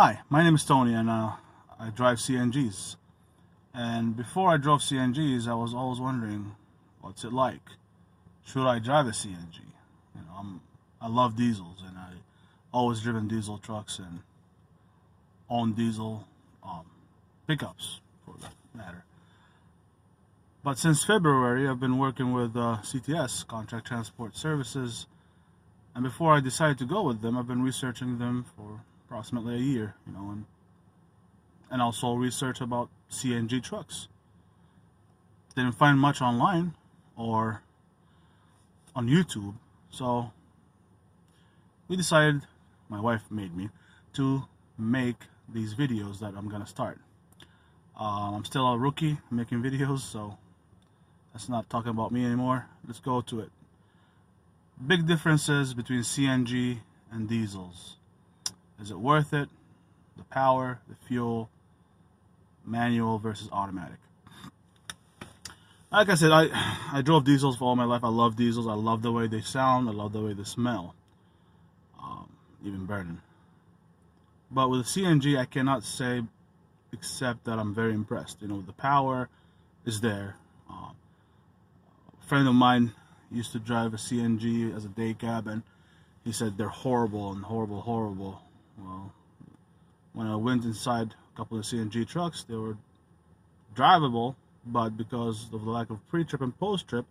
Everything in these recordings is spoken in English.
Hi, my name is Tony, and I drive CNGs. And before I drove CNGs, I was always wondering, what's it like? Should I drive a CNG? I love diesels, and I always driven diesel trucks and own diesel pickups, for that matter. But since February, I've been working with CTS, Contract Transport Services, and before I decided to go with them, I've been researching them for approximately a year, and also research about CNG trucks. Didn't find much online or on YouTube, so we decided, my wife made me, to make these videos that I'm gonna start. I'm still a rookie making videos, so let's not talk about me anymore. Let's go to it. Big differences between CNG and diesels. Is it worth it? The power, the fuel, manual versus automatic. Like I said, I drove diesels for all my life. I love diesels. I love the way they sound. I love the way they smell. Even burning. But with CNG, I cannot say except that I'm very impressed. The power is there. A friend of mine used to drive a CNG as a day cab, and he said they're horrible and horrible. Well, when I went inside a couple of CNG trucks, they were drivable, but because of the lack of pre-trip and post-trip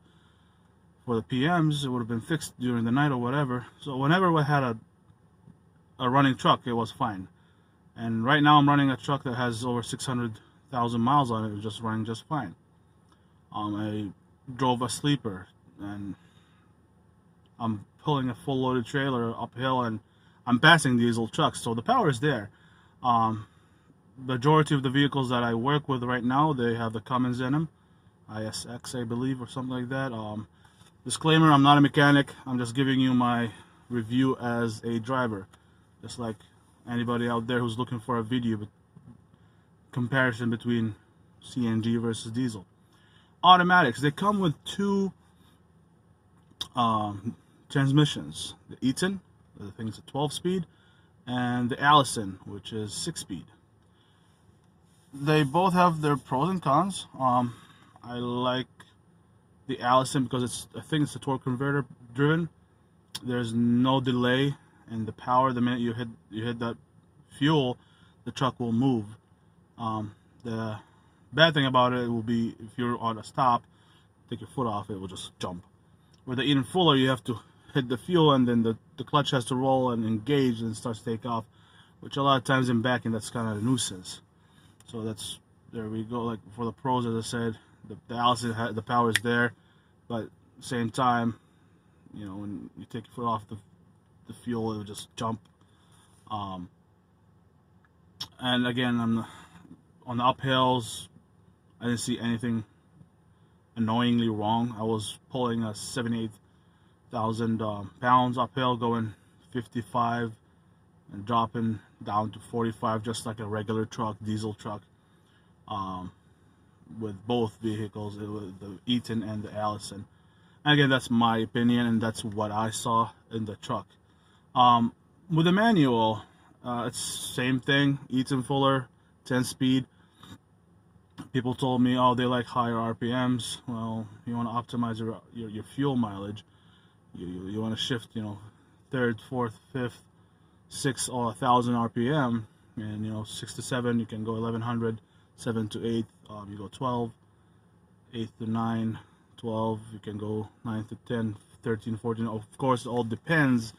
for the PMs, it would have been fixed during the night or whatever. So whenever we had a running truck, it was fine. And right now I'm running a truck that has over 600,000 miles on it. It's just running just fine. I drove a sleeper, and I'm pulling a full loaded trailer uphill, and I'm passing diesel trucks, so the power is there. Majority of the vehicles that I work with right now, they have the Cummins in them, ISX I believe, or something like that. Disclaimer, I'm not a mechanic. I'm just giving you my review as a driver, just like anybody out there who's looking for a video comparison between CNG versus diesel. Automatics, they come with two transmissions. The Eaton, I think it's a 12-speed, and the Allison, which is 6-speed. They both have their pros and cons. I like the Allison because I think it's a torque converter driven. There's no delay in the power. The minute you hit that fuel, the truck will move. The bad thing about it will be if you're on a stop, take your foot off, it will just jump. With the Eaton Fuller, you have to hit the fuel, and then the clutch has to roll and engage and starts to take off, which a lot of times in backing, that's kind of a nuisance. So there we go. Like for the pros, as I said, the Allison, the power is there, but at the same time, when you take your foot off the fuel, it will just jump. And again, on the uphills, I didn't see anything annoyingly wrong. I was pulling a 78,000 pounds uphill, going 55 and dropping down to 45, just like a regular truck, diesel truck. With both vehicles, the Eaton and the Allison. And again, that's my opinion, and that's what I saw in the truck. With the manual, it's same thing. Eaton Fuller, 10-speed. People told me, oh, they like higher RPMs. Well, you want to optimize your fuel mileage. You want to shift, third, fourth, fifth, 6 or 1,000 RPM, and 6 to 7 you can go 1100, 7 to 8 you go 12, 8 to 9, 12 you can go 9 to 10, 13, 14. Of course, it all depends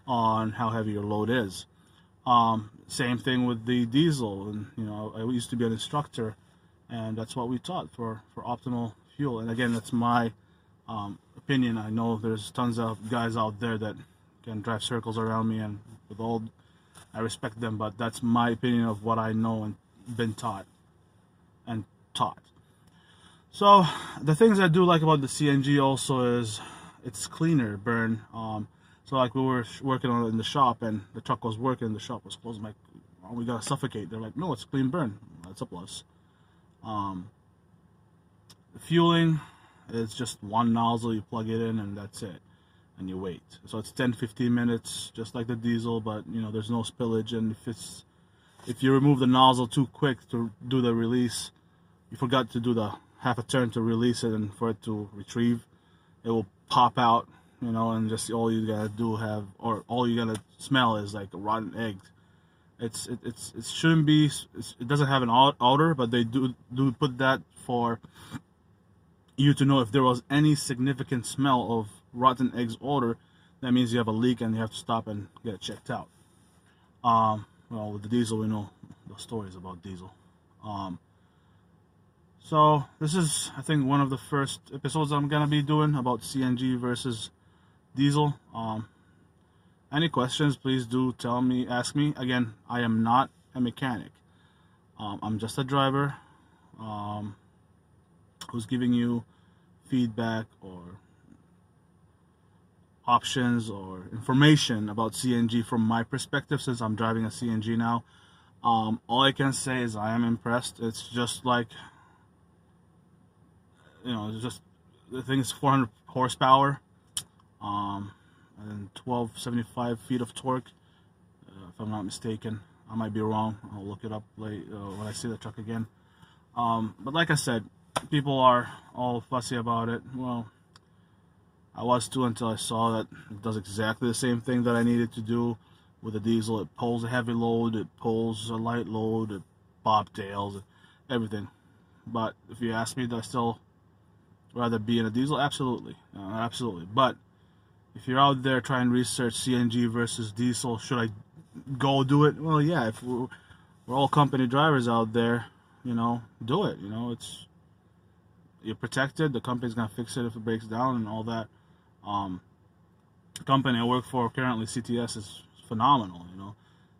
on how heavy your load is. Same thing with the diesel, and I used to be an instructor, and that's what we taught for optimal fuel. And again, that's my opinion. I know there's tons of guys out there that can drive circles around me, and with all, I respect them, but that's my opinion of what I know and been taught. So the things I do like about the CNG also is it's cleaner burn. So like we were working on it in the shop, and the truck was working, the shop was closed. I'm like, oh, we gotta suffocate. They're like, no, it's clean burn. That's a plus. The fueling is just one nozzle, you plug it in, and that's it, and you wait. So it's 10-15 minutes, just like the diesel, but there's no spillage. And if it's if you remove the nozzle too quick to do the release, you forgot to do the half a turn to release it and for it to retrieve, it will pop out, you know, and just all you gotta do have, or all you gotta smell is like a rotten egg. It shouldn't be, it doesn't have an odor, but they do put that for you to know if there was any significant smell of rotten eggs odor. That means you have a leak and you have to stop and get it checked out. Well, with the diesel, we know the stories about diesel. So this is, I think, one of the first episodes I'm gonna be doing about CNG versus diesel. Any questions, please do ask me. Again, I am not a mechanic. I'm just a driver who's giving you feedback or options or information about CNG from my perspective, since I'm driving a CNG now. All I can say is I am impressed. It's just like, you know, it's just, the thing is 400 horsepower, and 1275 feet of torque, if I'm not mistaken. I might be wrong. I'll look it up later when I see the truck again. But like I said, people are all fussy about it. Well, I was too, until I saw that it does exactly the same thing that I needed to do with a diesel. It pulls a heavy load, it pulls a light load, it bobtails, everything. But if you ask me, do I still rather be in a diesel? Absolutely, absolutely. But if you're out there trying to research CNG versus diesel, should I go do it? Well, yeah, if we're all company drivers out there, you know, do it. You know, you're protected. The company's gonna fix it if it breaks down and all that. The company I work for currently, CTS, is phenomenal. You know,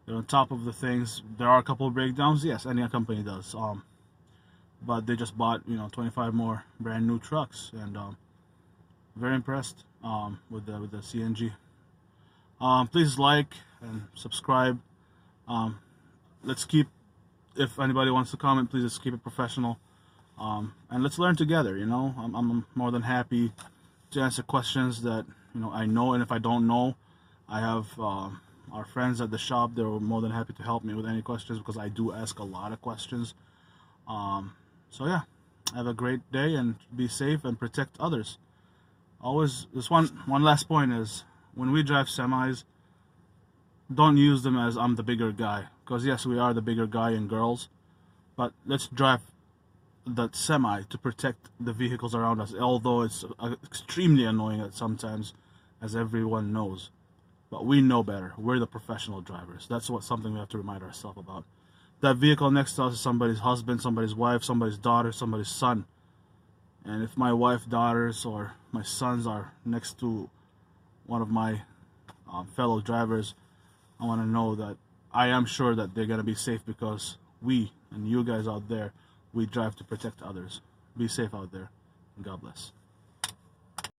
they're on top of the things. There are a couple of breakdowns. Yes, any company does. But they just bought, you know, 25 more brand new trucks, and very impressed with the CNG. Please like and subscribe. Let's keep, if anybody wants to comment, please just keep it professional. And let's learn together. You know, I'm more than happy to answer questions that, you know, I know, and if I don't know, I have our friends at the shop. They're more than happy to help me with any questions, because I do ask a lot of questions. So yeah, have a great day and be safe and protect others. Always, this one last point is, when we drive semis, don't use them as I'm the bigger guy, because yes, we are the bigger guy and girls, but let's drive that semi to protect the vehicles around us, although it's extremely annoying at sometimes, as everyone knows. But we know better. We're the professional drivers. That's something we have to remind ourselves about. That vehicle next to us is somebody's husband, somebody's wife, somebody's daughter, somebody's son. And if my wife, daughters, or my sons are next to one of my fellow drivers, I want to know that I am sure that they're going to be safe, because we, and you guys out there, we drive to protect others. Be safe out there, and God bless.